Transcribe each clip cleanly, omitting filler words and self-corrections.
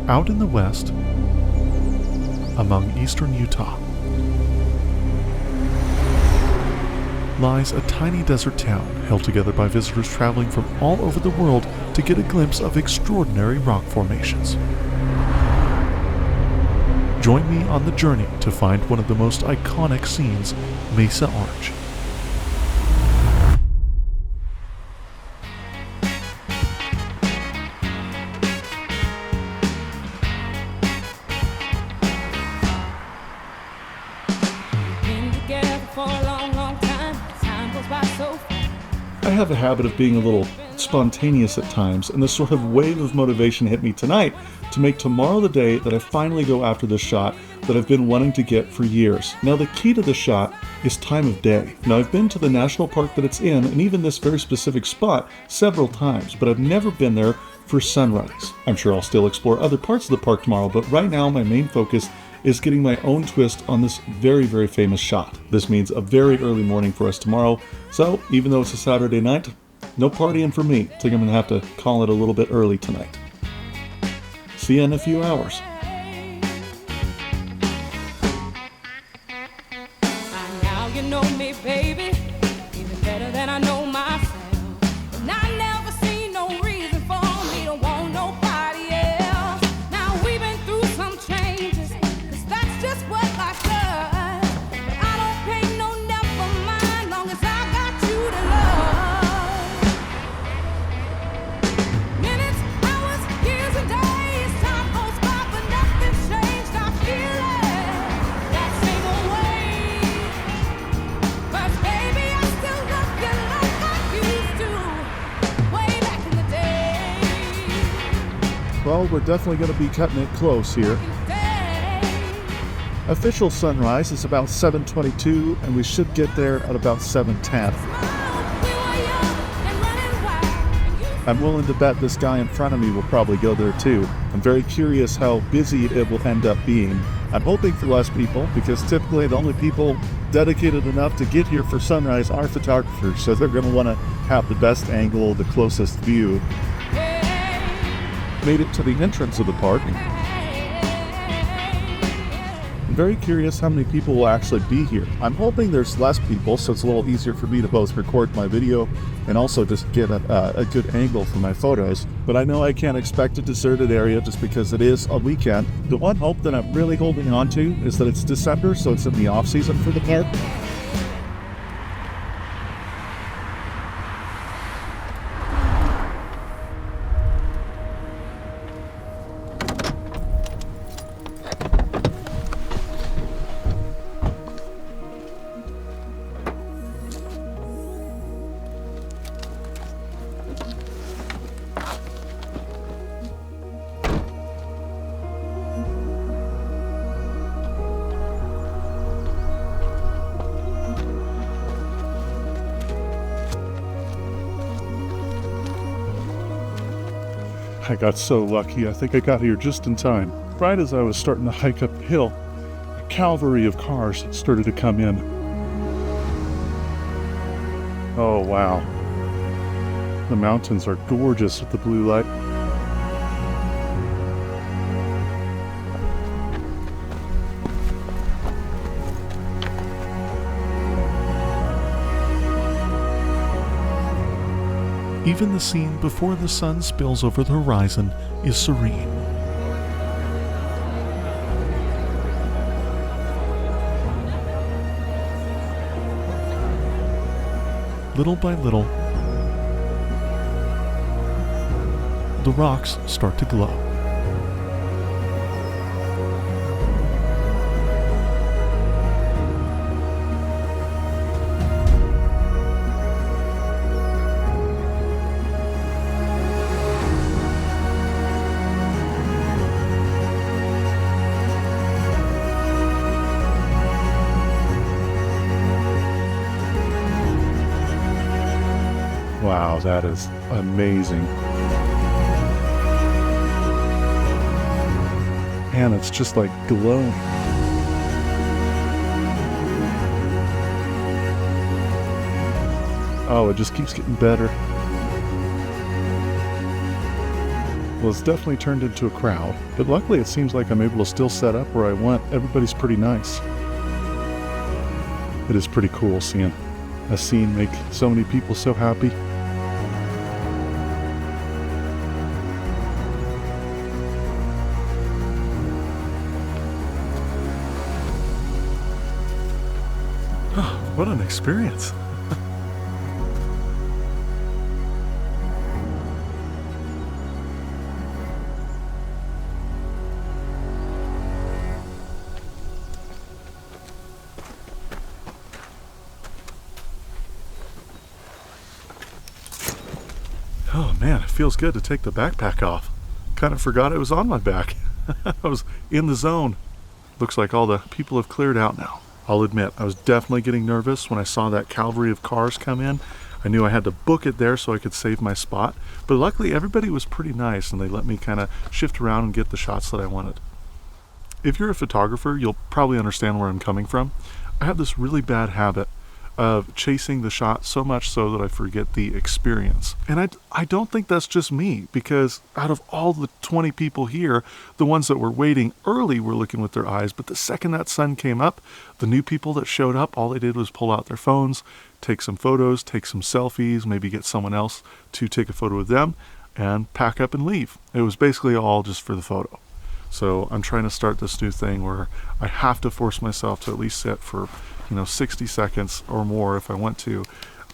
Out in the west, among eastern Utah, lies a tiny desert town held together by visitors traveling from all over the world to get a glimpse of extraordinary rock formations. Join me on the journey to find one of the most iconic scenes, Mesa Arch. I have a habit of being a little spontaneous at times, and this sort of wave of motivation hit me tonight to make tomorrow the day that I finally go after this shot that I've been wanting to get for years. Now, the key to this shot is time of day. Now, I've been to the national park that it's in, and even this very specific spot, several times, but I've never been there for sunrise. I'm sure I'll still explore other parts of the park tomorrow, but right now my main focus is getting my own twist on this very, very famous shot. This means a very early morning for us tomorrow, so even though it's a Saturday night, no partying for me. I think I'm gonna have to call it a little bit early tonight. See you in a few hours. Now you know me, baby, even better than I know myself. And I never see no reason for me to want nobody else. Now we've been through some changes, 'cause that's just what life does. But I don't pay no never mind, long as I got you to love. Minutes, hours, years and days, time goes by, but nothing's changed. I feel it, that same old way. But baby, I still love you like I used to, way back in the day. Well, we're definitely going to be cutting it close here. Official sunrise is about 7:22, and we should get there at about 7:10. I'm willing to bet this guy in front of me will probably go there too. I'm very curious how busy it will end up being. I'm hoping for less people, because typically the only people dedicated enough to get here for sunrise are photographers, so they're going to want to have the best angle, the closest view. Made it to the entrance of the park. I'm very curious how many people will actually be here. I'm hoping there's less people, so it's a little easier for me to both record my video and also just get a good angle for my photos. But I know I can't expect a deserted area just because it is a weekend. The one hope that I'm really holding on to is that it's December, so it's in the off season for the park. I got so lucky. I think I got here just in time. Right as I was starting to hike up the hill, a cavalry of cars started to come in. Oh, wow. The mountains are gorgeous with the blue light. Even the scene before the sun spills over the horizon is serene. Little by little, the rocks start to glow. Wow, that is amazing. And it's just like glowing. Oh, it just keeps getting better. Well, it's definitely turned into a crowd, but luckily it seems like I'm able to still set up where I want. Everybody's pretty nice. It is pretty cool seeing a scene make so many people so happy. What an experience. Oh man, it feels good to take the backpack off. Kind of forgot it was on my back. I was in the zone. Looks like all the people have cleared out now. I'll admit, I was definitely getting nervous when I saw that cavalry of cars come in. I knew I had to book it there so I could save my spot, but luckily everybody was pretty nice and they let me kind of shift around and get the shots that I wanted. If you're a photographer, you'll probably understand where I'm coming from. I have this really bad habit of chasing the shot so much so that I forget the experience. And I don't think that's just me, because out of all the 20 people here, the ones that were waiting early were looking with their eyes, but the second that sun came up, the new people that showed up, all they did was pull out their phones, take some photos, take some selfies, maybe get someone else to take a photo with them, and pack up and leave. It was basically all just for the photo. So I'm trying to start this new thing where I have to force myself to at least sit for 60 seconds or more if I want to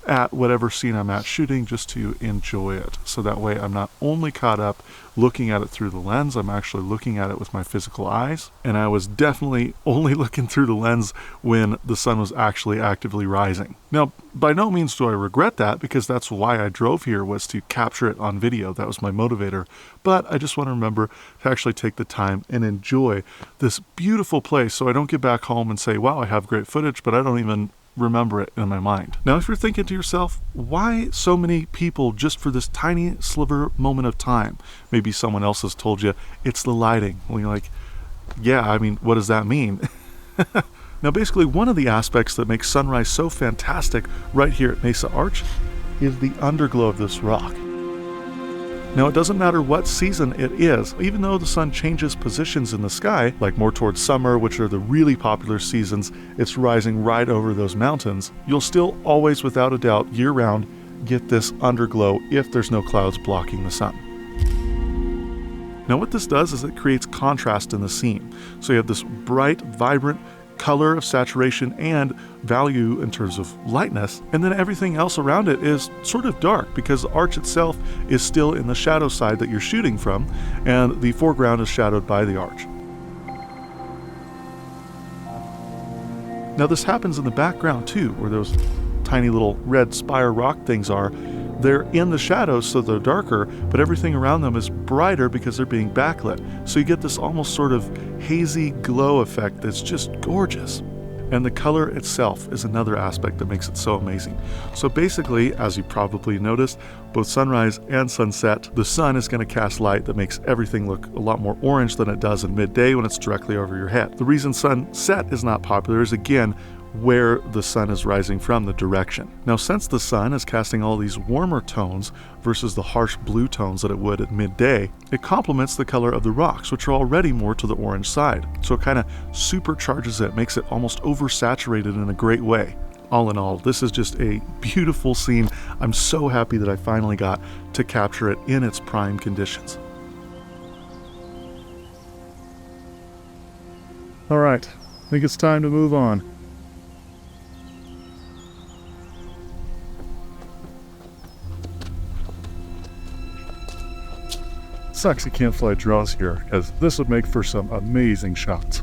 at whatever scene I'm at shooting, just to enjoy it. So that way I'm not only caught up looking at it through the lens, I'm actually looking at it with my physical eyes. And I was definitely only looking through the lens when the sun was actually actively rising. Now, by no means do I regret that, because that's why I drove here, was to capture it on video. That was my motivator. But I just want to remember to actually take the time and enjoy this beautiful place, so I don't get back home and say, wow, I have great footage, but I don't even remember it in my mind. Now, if you're thinking to yourself, why so many people just for this tiny sliver moment of time? Maybe someone else has told you it's the lighting. Well, you're like, yeah, I mean, what does that mean? Now, basically, one of the aspects that makes sunrise so fantastic right here at Mesa Arch is the underglow of this rock. Now, it doesn't matter what season it is, even though the sun changes positions in the sky, like more towards summer, which are the really popular seasons, it's rising right over those mountains, you'll still always, without a doubt, year-round, get this underglow if there's no clouds blocking the sun. Now, what this does is it creates contrast in the scene. So you have this bright, vibrant color of saturation and value in terms of lightness, and then everything else around it is sort of dark because the arch itself is still in the shadow side that you're shooting from, and the foreground is shadowed by the arch. Now, this happens in the background too, where those tiny little red spire rock things are. They're in the shadows, so they're darker, but everything around them is brighter because they're being backlit. So you get this almost sort of hazy glow effect that's just gorgeous. And the color itself is another aspect that makes it so amazing. So basically, as you probably noticed, both sunrise and sunset, the sun is going to cast light that makes everything look a lot more orange than it does in midday when it's directly over your head. The reason sunset is not popular is, again, where the sun is rising from, the direction. Now, since the sun is casting all these warmer tones versus the harsh blue tones that it would at midday, it complements the color of the rocks, which are already more to the orange side. So it kind of supercharges it, makes it almost oversaturated in a great way. All in all, this is just a beautiful scene. I'm so happy that I finally got to capture it in its prime conditions. All right, I think it's time to move on. Sucks you can't fly drones here, because this would make for some amazing shots.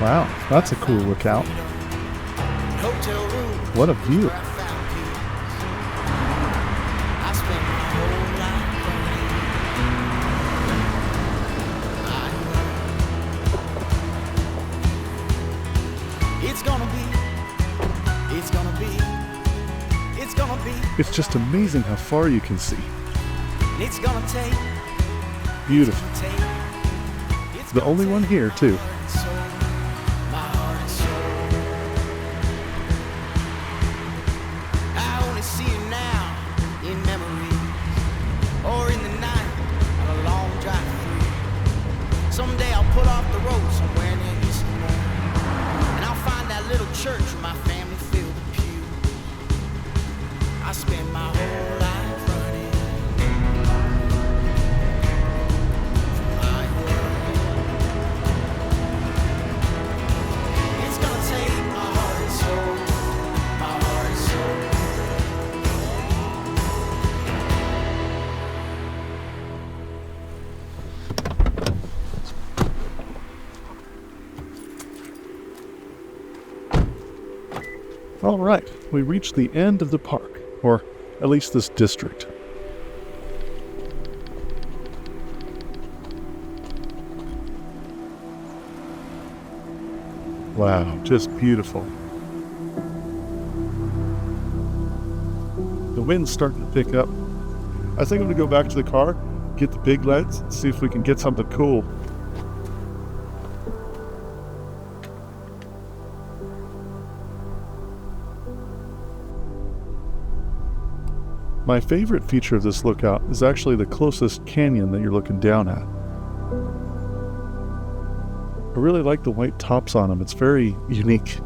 Wow, that's a cool lookout. Hotel room. What a view. It's just amazing how far you can see. It's gonna take. Beautiful. It's the only one here, too. I only see you now in memory, or in the night on a long drive through. Someday I'll pull off the road somewhere near you somewhere, and I'll find that little church where my family filled the pew. I spend my whole life running. It's gonna take my heart and soul, my heart and All right, we reached the end of the park, or at least this district. Wow, just beautiful. The wind's starting to pick up. I think I'm gonna go back to the car, get the big lights, and see if we can get something cool. My favorite feature of this lookout is actually the closest canyon that you're looking down at. I really like the white tops on them. It's very unique.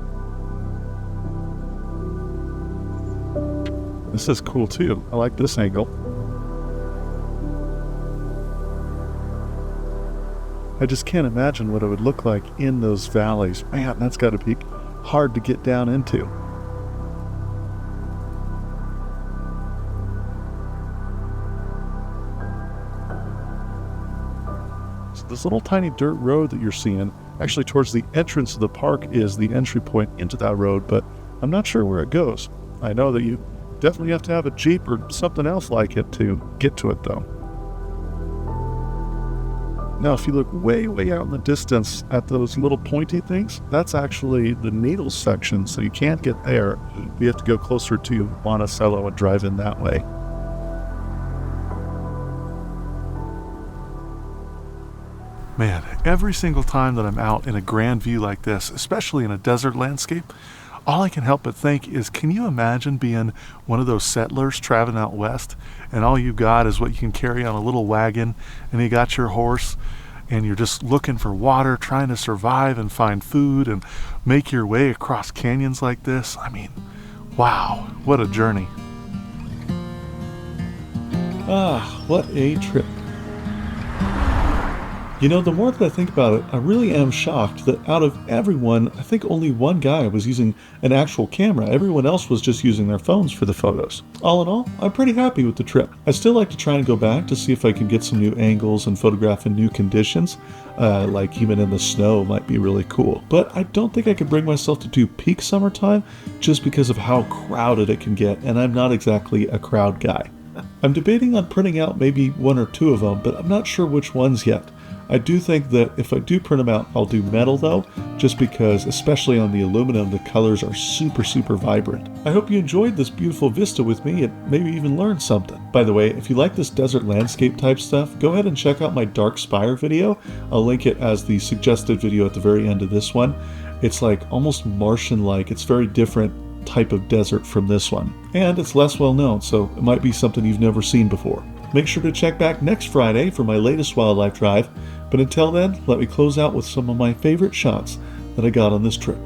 This is cool too. I like this angle. I just can't imagine what it would look like in those valleys. Man, that's got to be hard to get down into. This little tiny dirt road that you're seeing, actually towards the entrance of the park is the entry point into that road, but I'm not sure where it goes. I know that you definitely have to have a Jeep or something else like it to get to it though. Now if you look way out in the distance at those little pointy things, that's actually the Needles section, so you can't get there. You have to go closer to Monticello and drive in that way. Man, every single time that I'm out in a grand view like this, especially in a desert landscape, all I can help but think is, can you imagine being one of those settlers traveling out west, and all you've got is what you can carry on a little wagon, and you got your horse, and you're just looking for water, trying to survive and find food, and make your way across canyons like this? I mean, wow, what a journey. Ah, what a trip. You know, the more that I think about it, I really am shocked that out of everyone, I think only one guy was using an actual camera. Everyone else was just using their phones for the photos. All in all, I'm pretty happy with the trip. I still like to try and go back to see if I can get some new angles and photograph in new conditions, like even in the snow might be really cool. But I don't think I could bring myself to do peak summertime just because of how crowded it can get, and I'm not exactly a crowd guy. I'm debating on printing out maybe one or two of them, but I'm not sure which ones yet. I do think that if I do print them out, I'll do metal though, just because, especially on the aluminum, the colors are super vibrant. I hope you enjoyed this beautiful vista with me and maybe even learned something. By the way, if you like this desert landscape type stuff, go ahead and check out my Dark Spire video. I'll link it as the suggested video at the very end of this one. It's like almost Martian-like. It's very different type of desert from this one. And it's less well known, so it might be something you've never seen before. Make sure to check back next Friday for my latest wildlife drive, but until then, let me close out with some of my favorite shots that I got on this trip.